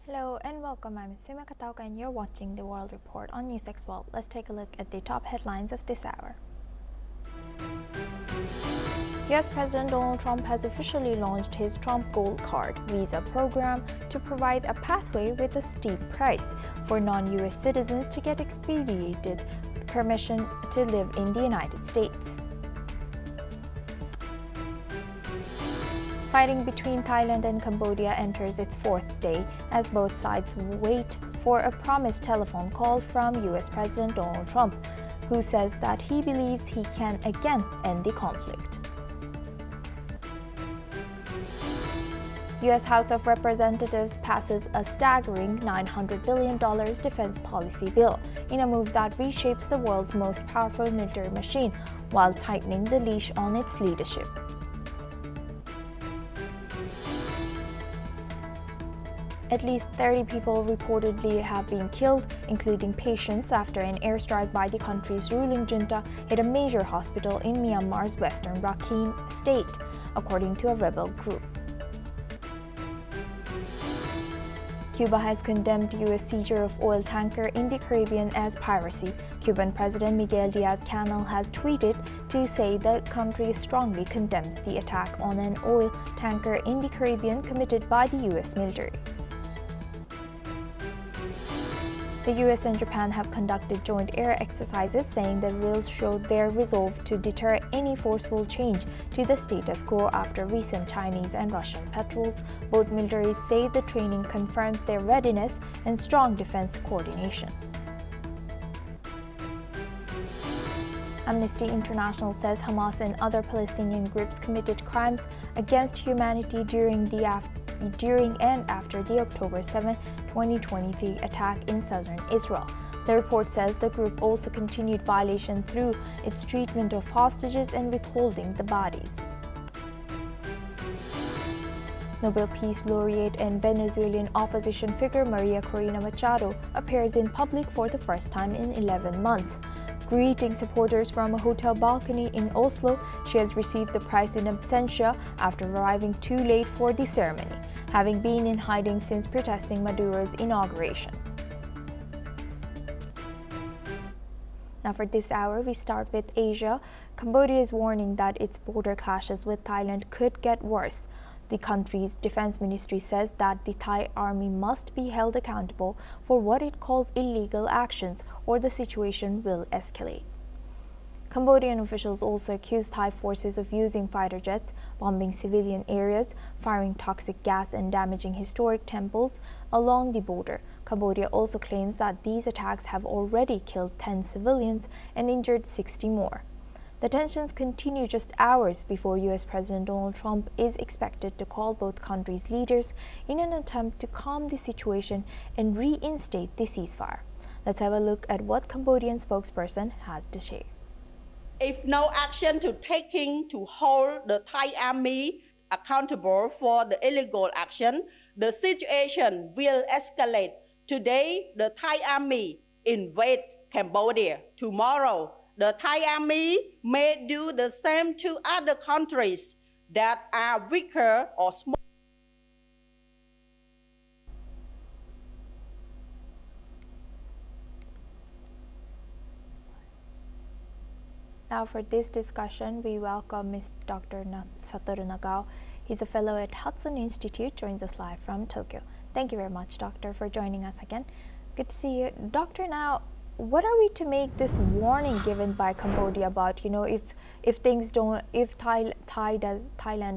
Hello and welcome. I'm Sima Katauka and you're watching the World Report on NewsX World. Let's take a look at the top headlines of this hour. US President Donald Trump has officially launched his Trump Gold Card visa program to provide a pathway with a steep price for non-US citizens to get expedited permission to live in the United States. Fighting between Thailand and Cambodia enters its fourth day as both sides wait for a promised telephone call from US President Donald Trump, who says that he believes he can again end the conflict. US House of Representatives passes a staggering $900 billion defense policy bill in a move that reshapes the world's most powerful military machine while tightening the leash on its leadership. At least 30 people reportedly have been killed, including patients, after an airstrike by the country's ruling junta hit a major hospital in Myanmar's western Rakhine state, according to a rebel group. Cuba has condemned U.S. seizure of oil tanker in the Caribbean as piracy. Cuban President Miguel Diaz-Canel has tweeted to say the country strongly condemns the attack on an oil tanker in the Caribbean committed by the U.S. military. The US and Japan have conducted joint air exercises, saying the drills showed their resolve to deter any forceful change to the status quo after recent Chinese and Russian patrols. Both militaries say the training confirms their readiness and strong defense coordination. Amnesty International says Hamas and other Palestinian groups committed crimes against humanity during and after the October 7, 2023 attack in southern Israel. The report says the group also continued violation through its treatment of hostages and withholding the bodies. Nobel Peace Laureate and Venezuelan opposition figure Maria Corina Machado appears in public for the first time in 11 months. Greeting supporters from a hotel balcony in Oslo, she has received the prize in absentia after arriving too late for the ceremony, having been in hiding since protesting Maduro's inauguration. Now for this hour, we start with Asia. Cambodia is warning that its border clashes with Thailand could get worse. The country's defense ministry says that the Thai army must be held accountable for what it calls illegal actions, or the situation will escalate. Cambodian officials also accuse Thai forces of using fighter jets, bombing civilian areas, firing toxic gas and damaging historic temples along the border. Cambodia also claims that these attacks have already killed 10 civilians and injured 60 more. The tensions continue just hours before US President Donald Trump is expected to call both countries' leaders in an attempt to calm the situation and reinstate the ceasefire. Let's have a look at what Cambodian spokesperson has to share. If no action to taking to hold the Thai army accountable for the illegal action, the situation will escalate. Today, the Thai army invade Cambodia. Tomorrow, the Thai army may do the same to other countries that are weaker or smaller. Now for this discussion, we welcome Dr. Satoru Nagao. He's a fellow at Hudson Institute, joins us live from Tokyo. Thank you very much, Doctor, for joining us again. Good to see you. Doctor, now, what are we to make this warning given by Cambodia about, if Thailand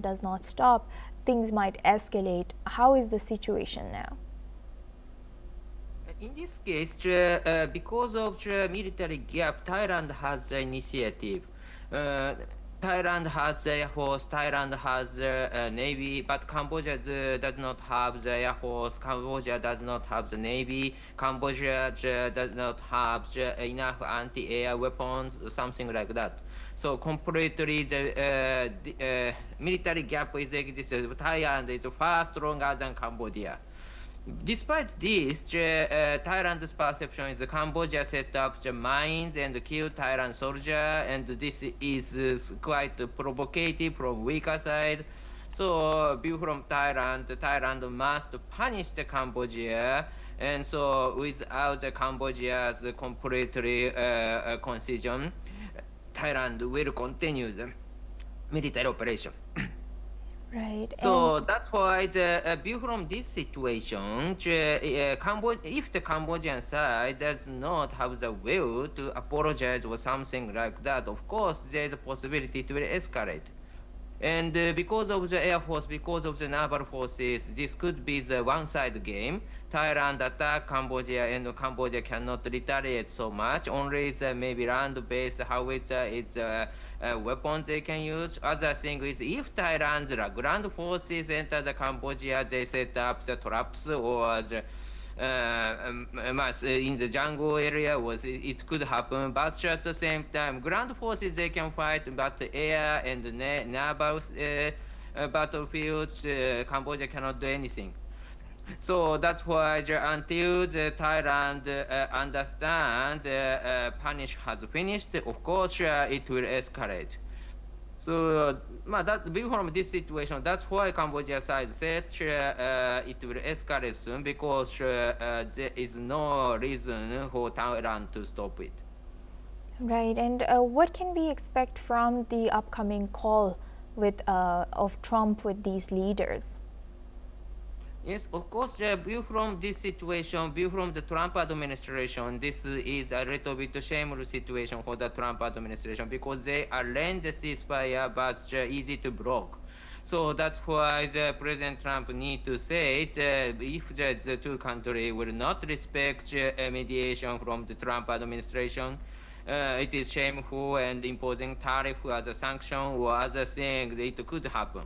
does not stop, things might escalate? How is the situation now? In this case, because of the military gap, Thailand has the initiative. Thailand has the Air Force, Thailand has the Navy, but Cambodia does not have the Air Force, Cambodia does not have the Navy, Cambodia does not have enough anti-air weapons, something like that. So completely the military gap is existed. Thailand is far stronger than Cambodia. Despite this, Thailand's perception is Cambodia set up the mines and killed Thailand soldier, and this is quite provocative from weaker side. So view from Thailand, Thailand must punish the Cambodia, and so without the Cambodia's completely concession, Thailand will continue the military operation. Right. So that's why the view from this situation, if the Cambodian side does not have the will to apologize or something like that, of course there is a possibility to escalate. And because of the Air Force, because of the naval forces, this could be the one-side game. Thailand attack Cambodia, and Cambodia cannot retaliate so much. Only the maybe land-based howitzer is weapons they can use. Other thing is if Thailand ground forces enter the Cambodia, they set up the traps or the in the jungle area it could happen, but at the same time ground forces they can fight, but the air and the naval battlefields Cambodia cannot do anything. So that's why until the Thailand understand punish has finished, of course it will escalate. So that view from this situation, that's why Cambodia side said it will escalate soon because there is no reason for Thailand to stop it. Right. And what can we expect from the upcoming call with of Trump with these leaders? Yes, of course, view from this situation, view from the Trump administration, this is a little bit shameful situation for the Trump administration because they arrange the ceasefire, but easy to block. So that's why President Trump need to say if the two countries will not respect mediation from the Trump administration, it is shameful, and imposing tariff as a sanction or other things, it could happen.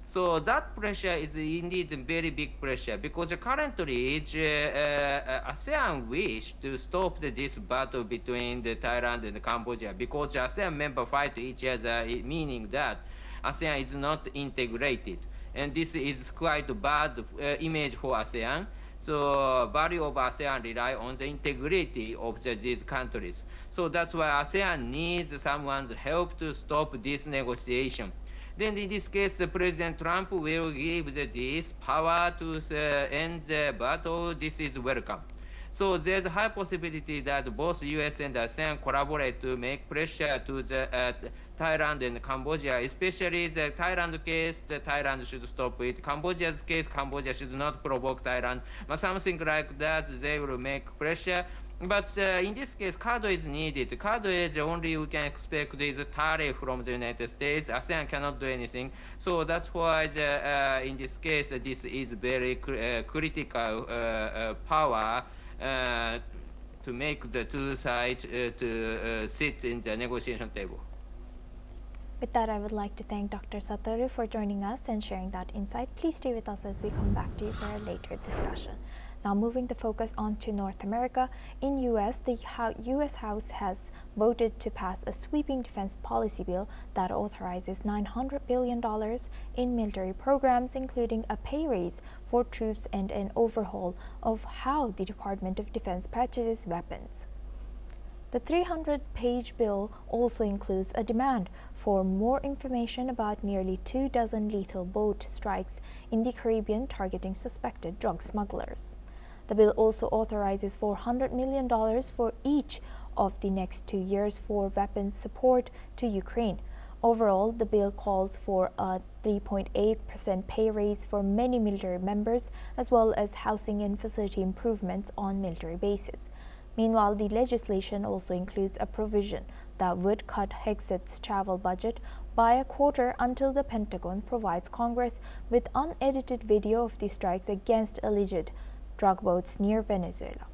So that pressure is indeed a very big pressure because currently ASEAN wish to stop this battle between the Thailand and Cambodia because ASEAN members fight each other, meaning that ASEAN is not integrated. And this is quite a bad image for ASEAN. So value of ASEAN rely on the integrity of these countries. So that's why ASEAN needs someone's help to stop this negotiation. Then in this case, President Trump will give this power to end the battle. This is welcome. So there's a high possibility that both U.S. and ASEAN collaborate to make pressure to the Thailand and Cambodia, especially the Thailand case, the Thailand should stop it. Cambodia's case, Cambodia should not provoke Thailand. But something like that, they will make pressure. But in this case, cardo is needed. Cardo is only you can expect is a tariff from the United States. ASEAN cannot do anything. So that's why in this case, this is very critical power to make the two sides to sit in the negotiation table. With that, I would like to thank Dr. Satoru for joining us and sharing that insight. Please stay with us as we come back to you for a later discussion. Now moving the focus on to North America, in U.S., the U.S. House has voted to pass a sweeping defense policy bill that authorizes $900 billion in military programs, including a pay raise for troops and an overhaul of how the Department of Defense purchases weapons. The 300-page bill also includes a demand for more information about nearly 24 lethal boat strikes in the Caribbean targeting suspected drug smugglers. The bill also authorizes $400 million for each of the next 2 years for weapons support to Ukraine. Overall, the bill calls for a 3.8% pay raise for many military members, as well as housing and facility improvements on military bases. Meanwhile, the legislation also includes a provision that would cut Hexet's travel budget by a quarter until the Pentagon provides Congress with unedited video of the strikes against alleged drug boats near Venezuela.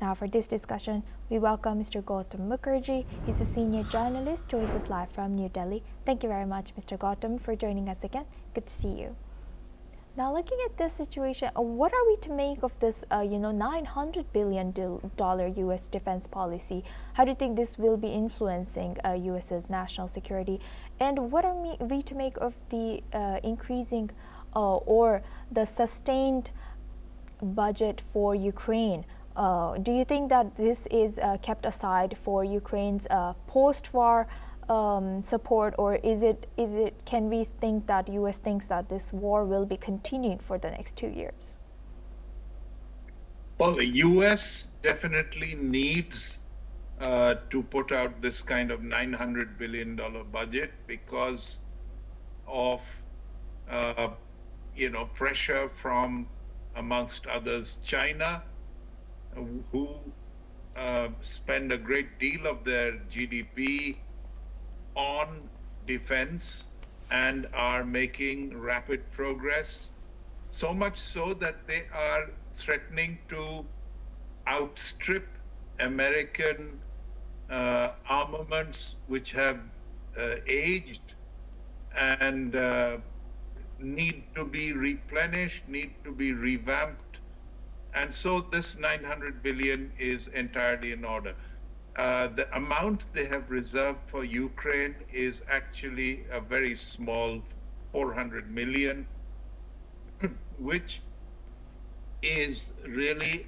Now for this discussion, we welcome Mr. Gautam Mukherjee. He's a senior journalist, joins us live from New Delhi. Thank you very much, Mr. Gautam, for joining us again. Good to see you. Now, looking at this situation, what are we to make of this, $900 billion U.S. defense policy? How do you think this will be influencing U.S.'s national security? And what are we to make of the increasing or the sustained budget for Ukraine? Do you think that this is kept aside for Ukraine's post-war support, or is it can we think that U.S. thinks that this war will be continuing for the next 2 years? Well, the U.S. definitely needs to put out this kind of $900 billion budget because of pressure from, amongst others, China, who spend a great deal of their GDP on defense and are making rapid progress, so much so that they are threatening to outstrip American armaments, which have aged and need to be replenished, need to be revamped. And so this 900 billion is entirely in order. The amount they have reserved for Ukraine is actually a very small 400 million, which is really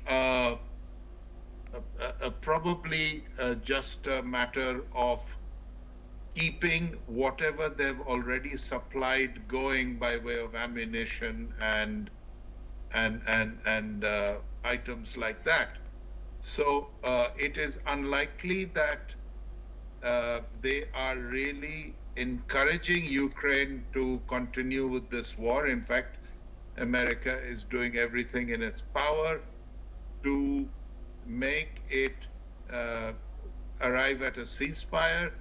probably just a matter of keeping whatever they've already supplied going by way of ammunition and items like that. So it is unlikely that they are really encouraging Ukraine to continue with this war. In fact, America is doing everything in its power to make it arrive at a ceasefire.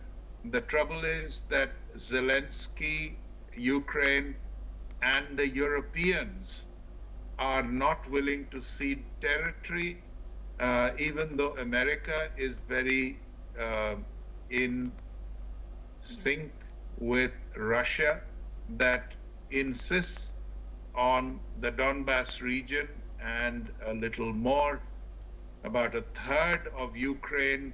The trouble is that Zelensky, Ukraine, and the Europeans are not willing to cede territory, even though America is very in sync with Russia, that insists on the Donbas region and a little more, about a third of Ukraine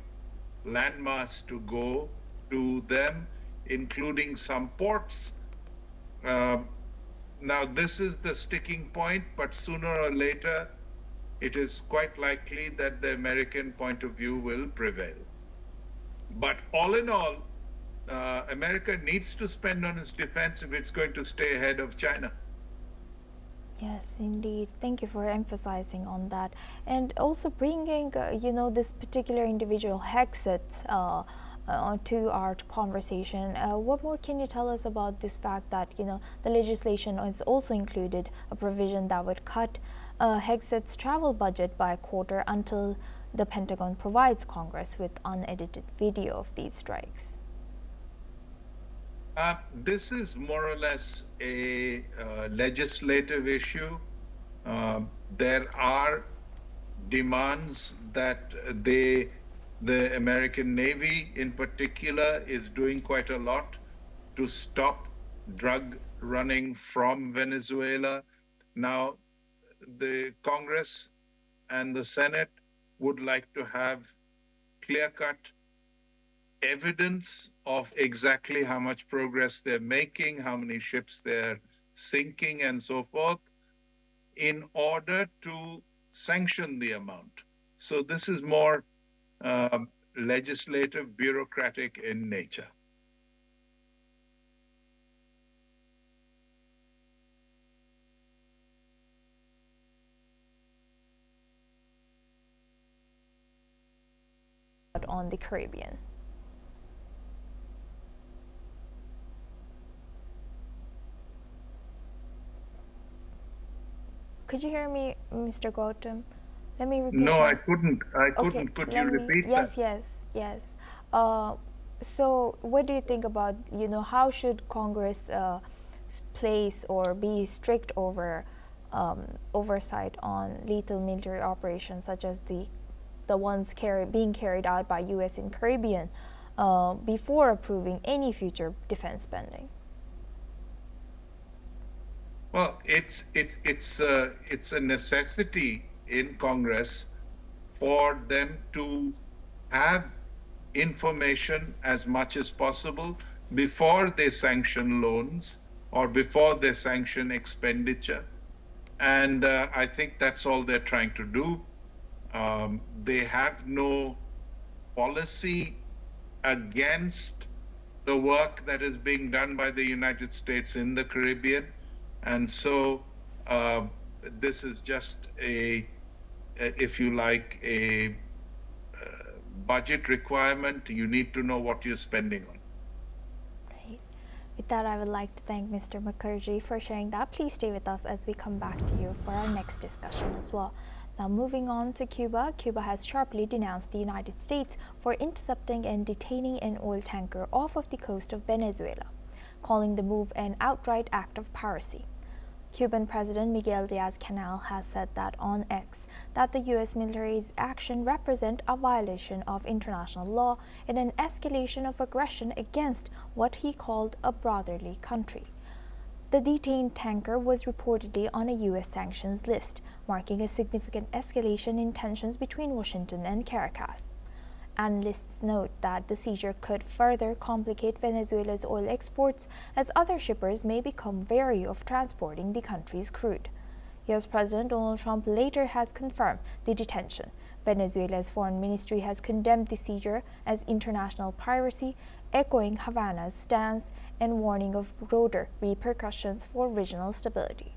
landmass to go to them, including some ports. Now, this is the sticking point, but sooner or later, it is quite likely that the American point of view will prevail. But all in all, America needs to spend on its defense if it's going to stay ahead of China. Yes, indeed. Thank you for emphasizing on that. And also bringing, this particular individual Hexet to our conversation. What more can you tell us about this fact that, the legislation has also included a provision that would cut Hexet's travel budget by a quarter until the Pentagon provides Congress with unedited video of these strikes? This is more or less a legislative issue. There are demands that the American Navy in particular is doing quite a lot to stop drug running from Venezuela. Now, the Congress and the Senate would like to have clear-cut evidence of exactly how much progress they're making, how many ships they're sinking, and so forth, in order to sanction the amount. So this is more legislative, bureaucratic in nature. On the Caribbean. Could you hear me, Mr. Gautam? Let me repeat. No, that. I couldn't. Okay, Could you repeat that? Yes. So what do you think about, how should Congress place or be strict over oversight on lethal military operations such as the ones being carried out by U.S. in Caribbean before approving any future defense spending? Well, it's a necessity in Congress for them to have information as much as possible before they sanction loans or before they sanction expenditure. And I think that's all they're trying to do. They have no policy against the work that is being done by the United States in the Caribbean. And so this is just if you like, a budget requirement. You need to know what you're spending on. Right. With that, I would like to thank Mr. Mukherjee for sharing that. Please stay with us as we come back to you for our next discussion as well. Now, moving on to Cuba, Cuba has sharply denounced the United States for intercepting and detaining an oil tanker off of the coast of Venezuela, calling the move an outright act of piracy. Cuban President Miguel Diaz-Canel has said that on X that the U.S. military's action represent a violation of international law and an escalation of aggression against what he called a brotherly country. The detained tanker was reportedly on a U.S. sanctions list, marking a significant escalation in tensions between Washington and Caracas. Analysts note that the seizure could further complicate Venezuela's oil exports as other shippers may become wary of transporting the country's crude. U.S. President Donald Trump later has confirmed the detention. Venezuela's foreign ministry has condemned the seizure as international piracy, echoing Havana's stance and warning of broader repercussions for regional stability.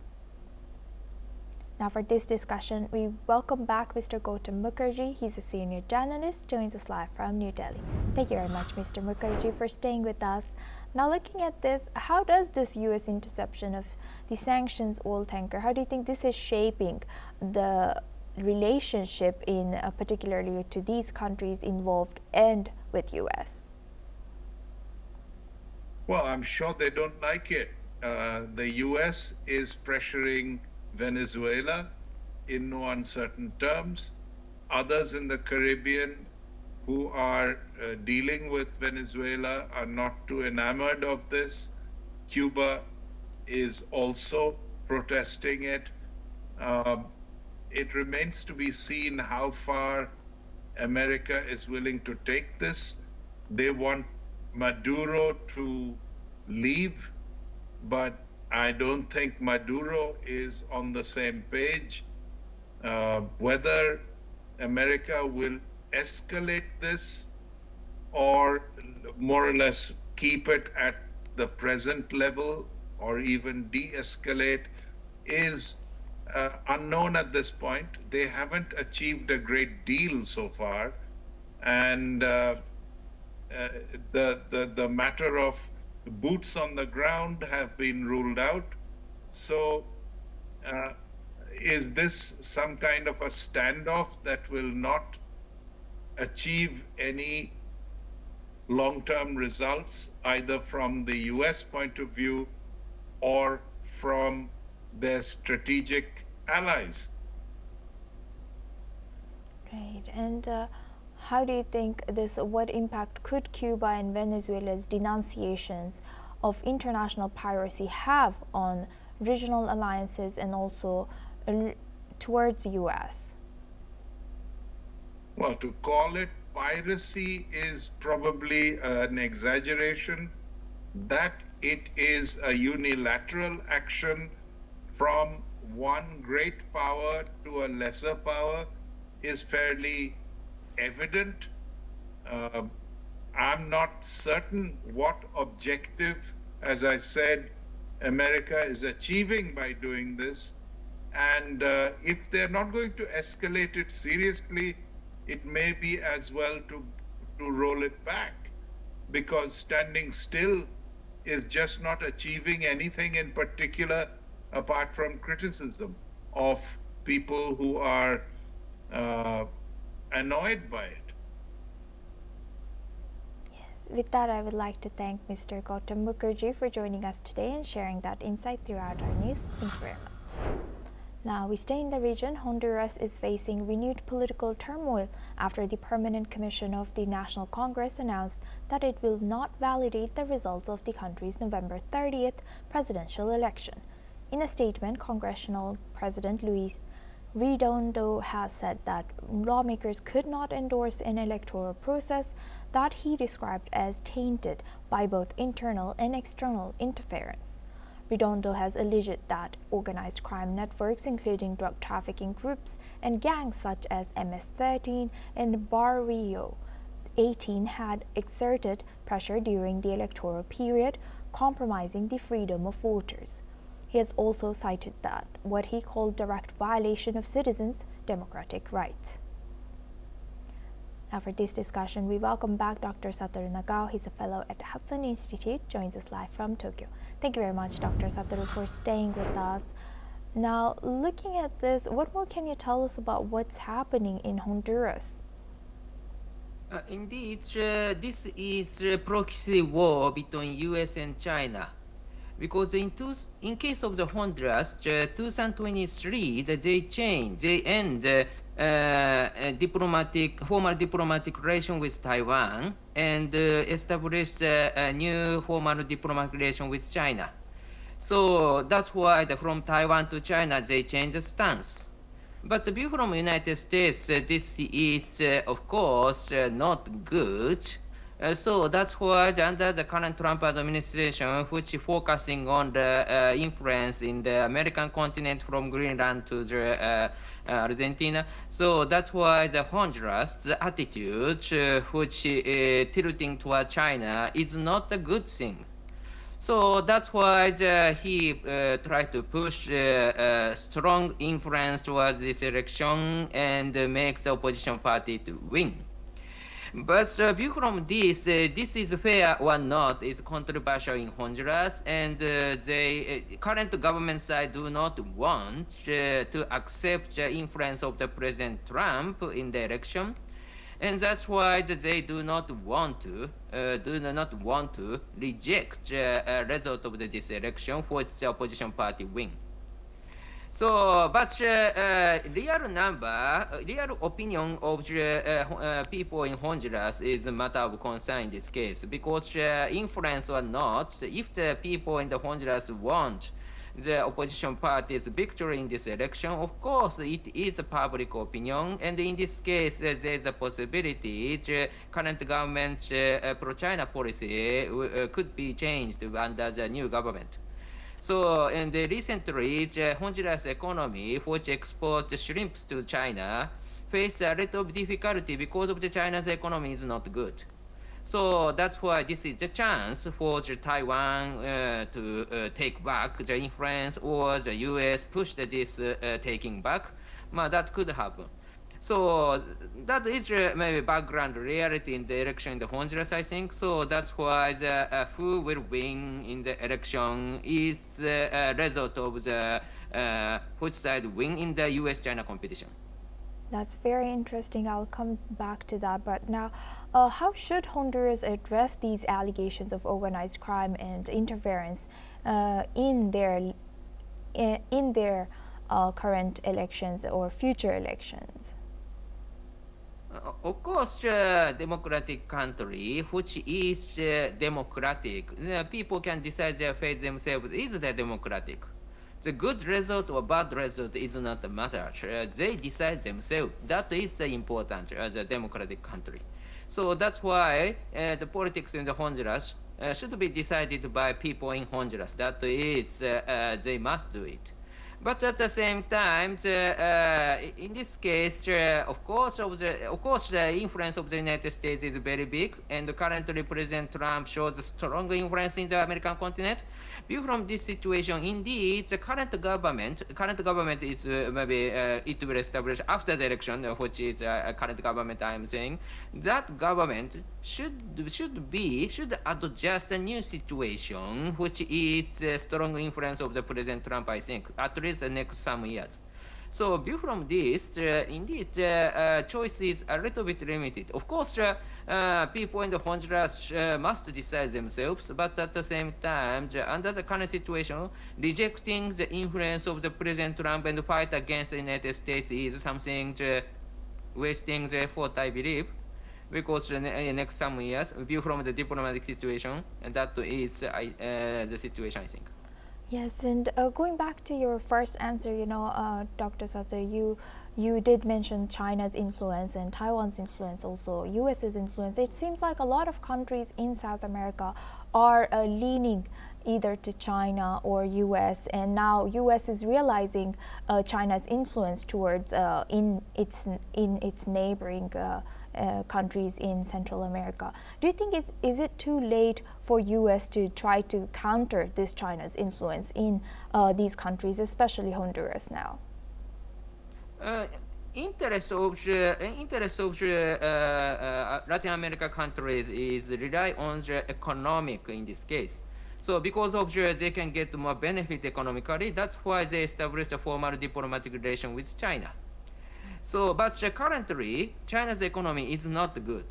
Now for this discussion, we welcome back Mr. Gautam Mukherjee. He's a senior journalist, joins us live from New Delhi. Thank you very much, Mr. Mukherjee, for staying with us. Now looking at this, how does this U.S. interception of the sanctions oil tanker, how do you think this is shaping the relationship in particularly to these countries involved and with U.S.? Well, I'm sure they don't like it. The U.S. is pressuring Venezuela in no uncertain terms. Others in the Caribbean who are dealing with Venezuela are not too enamored of this. Cuba is also protesting it. It remains to be seen how far America is willing to take this. They want Maduro to leave, but I don't think Maduro is on the same page. Whether America will escalate this or more or less keep it at the present level or even de-escalate is unknown at this point. They haven't achieved a great deal so far, and the matter of boots on the ground have been ruled out. So is this some kind of a standoff that will not achieve any long-term results, either from the US point of view or from their strategic allies? Right, and how do you think what impact could Cuba and Venezuela's denunciations of international piracy have on regional alliances and also towards the U.S.? Well, to call it piracy is probably an exaggeration. That it is a unilateral action from one great power to a lesser power is fairly evident. I'm not certain what objective, as I said, America is achieving by doing this. And if they're not going to escalate it seriously, it may be as well to roll it back, because standing still is just not achieving anything in particular apart from criticism of people who are annoyed by it. Yes, with that, I would like to thank Mr. Gautam Mukherjee for joining us today and sharing that insight throughout our news. Thank you very much. Now, we stay in the region. Honduras is facing renewed political turmoil after the Permanent Commission of the National Congress announced that it will not validate the results of the country's November 30th presidential election. In a statement, Congressional President Luis Redondo has said that lawmakers could not endorse an electoral process that he described as tainted by both internal and external interference. Redondo has alleged that organized crime networks, including drug trafficking groups and gangs such as MS-13 and Barrio, 2018 had exerted pressure during the electoral period, compromising the freedom of voters. He has also cited that what he called direct violation of citizens' democratic rights. Now for this discussion, we welcome back Dr. Satoru Nagao. He's a fellow at Hudson Institute, joins us live from Tokyo. Thank you very much, Dr. Satoru, for staying with us. Now, looking at this, what more can you tell us about what's happening in Honduras? Indeed, this is a proxy war between U.S. and China. Because in case of the Honduras, 2023, they end formal diplomatic relation with Taiwan and establish a new formal diplomatic relation with China. So that's why from Taiwan to China, they changed the stance. But the view from the United States, this is, of course, not good. So that's why under the current Trump administration, which is focusing on the influence in the American continent from Greenland to the Argentina. So that's why the Honduras, the attitude which tilting toward China is not a good thing. So that's why he tried to push strong influence towards this election and make the opposition party to win. But view from this, this is fair or not is controversial in Honduras, and the current government side do not want to accept the influence of the President Trump in the election, and that's why they do not want to reject the result of this election for the opposition party win. So, but real opinion of the people in Honduras is a matter of concern in this case, because influence or not, if the people in the Honduras want the opposition party's victory in this election, of course it is a public opinion, and in this case there is a possibility the current government pro-China policy could be changed under the new government. So, and recently, the Honduras economy, which exports shrimps to China, face a little difficulty because of the China's economy is not good. So that's why this is the chance for the Taiwan to take back the influence, or the U.S. push this taking back. That could happen. So that is maybe background reality in the election in the Honduras, I think. So that's why the who will win in the election is a result of the which side win in the U.S.-China competition. That's very interesting. I'll come back to that. But now, how should Honduras address these allegations of organized crime and interference in their current elections or future elections? Of course, democratic country, which is democratic, people can decide their fate themselves. Is that democratic? The good result or bad result is not a matter. They decide themselves. That is important as a democratic country. So that's why the politics in the Honduras should be decided by people in Honduras. That is, they must do it. But at the same time, in this case, of course, the influence of the United States is very big, and currently President Trump shows strong influence in the American continent. View from this situation, indeed, the current government is maybe it will establish after the election, which is current government. I am saying that government should adjust a new situation, which is strong influence of the President Trump. I think at least the next some years. So view from this, indeed, choice is a little bit limited. Of course, people in the Honduras must decide themselves, but at the same time, under the current situation, rejecting the influence of the President Trump and fight against the United States is something wasting the effort, I believe, because in the next some years, view from the diplomatic situation, and that is the situation, I think. Yes, and going back to your first answer, Dr. Satoru, you did mention China's influence and Taiwan's influence, also US's influence. It seems like a lot of countries in South America are leaning either to China or US, and now US is realizing China's influence towards in its neighboring countries in Central America. Do you think is it too late for U.S. to try to counter this China's influence in these countries, especially Honduras now? Interest of the Latin America countries is rely on the economic in this case. So because of they can get more benefit economically, that's why they established a formal diplomatic relation with China. So, but currently, China's economy is not good.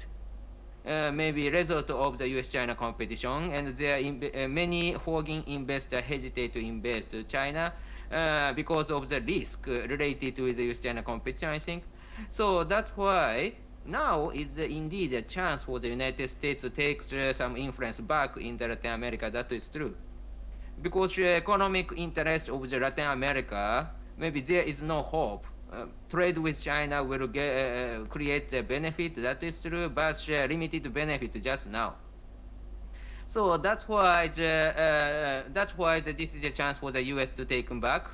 Maybe result of the U.S.-China competition, and there are many foreign investors hesitate to invest to China because of the risk related to the U.S.-China competition, I think. So that's why now is indeed a chance for the United States to take some influence back in Latin America. That is true. Because the economic interest of the Latin America, maybe there is no hope. Trade with China will create a benefit, that is true, but limited benefit just now. So that's why this is a chance for the U.S. to take them back,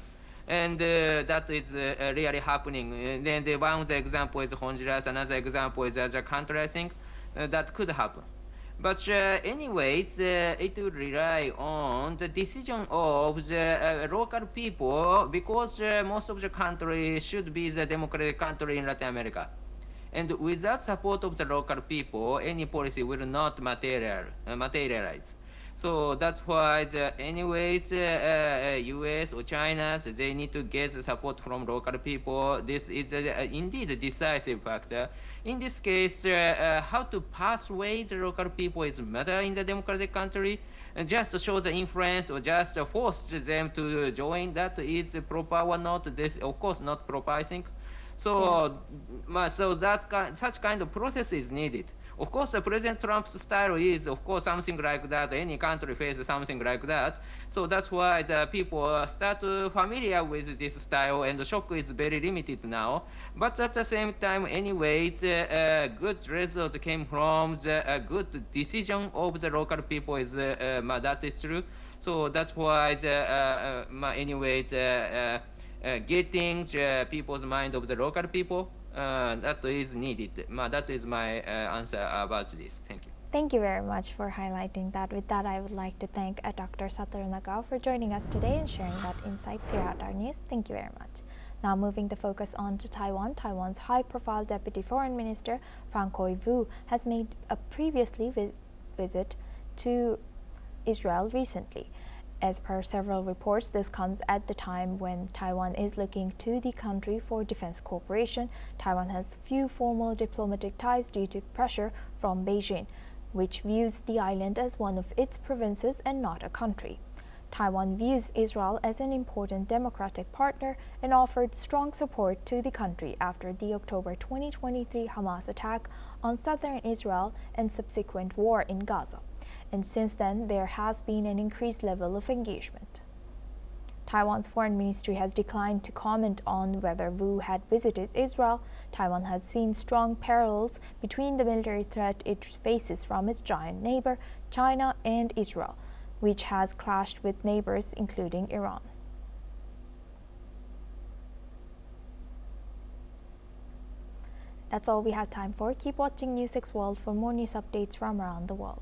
and that is really happening. Then one of the example is Honduras, another example is other country. I think that could happen. But anyway, it will rely on the decision of the local people, because most of the country should be the democratic country in Latin America. And without support of the local people, any policy will not materialize. So that's why, anyways, U.S. or China, they need to get the support from local people. This is indeed a decisive factor. In this case, how to persuade the local people is matter in the democratic country. And just to show the influence or just force them to join, that is proper or not. This, of course, not proper, I think. So, yes. So that such kind of process is needed. Of course, President Trump's style is, of course, something like that. Any country faces something like that. So that's why the people start familiar with this style, and the shock is very limited now. But at the same time, anyway, the good result came from the good decision of the local people. Is that is true. So that's why the anyway the. Getting people's mind of the local people, that is needed. That is my answer about this. Thank you. Thank you very much for highlighting that. With that, I would like to thank Dr. Satoru Nagao for joining us today and sharing that insight throughout our news. Thank you very much. Now moving the focus on to Taiwan, Taiwan's high-profile Deputy Foreign Minister Francois Vu has made a previously visit to Israel recently. As per several reports, this comes at the time when Taiwan is looking to the country for defense cooperation. Taiwan has few formal diplomatic ties due to pressure from Beijing, which views the island as one of its provinces and not a country. Taiwan views Israel as an important democratic partner and offered strong support to the country after the October 2023 Hamas attack on southern Israel and subsequent war in Gaza. And since then, there has been an increased level of engagement. Taiwan's foreign ministry has declined to comment on whether Vu had visited Israel. Taiwan has seen strong parallels between the military threat it faces from its giant neighbor, China, and Israel, which has clashed with neighbors including Iran. That's all we have time for. Keep watching NewsX World for more news updates from around the world.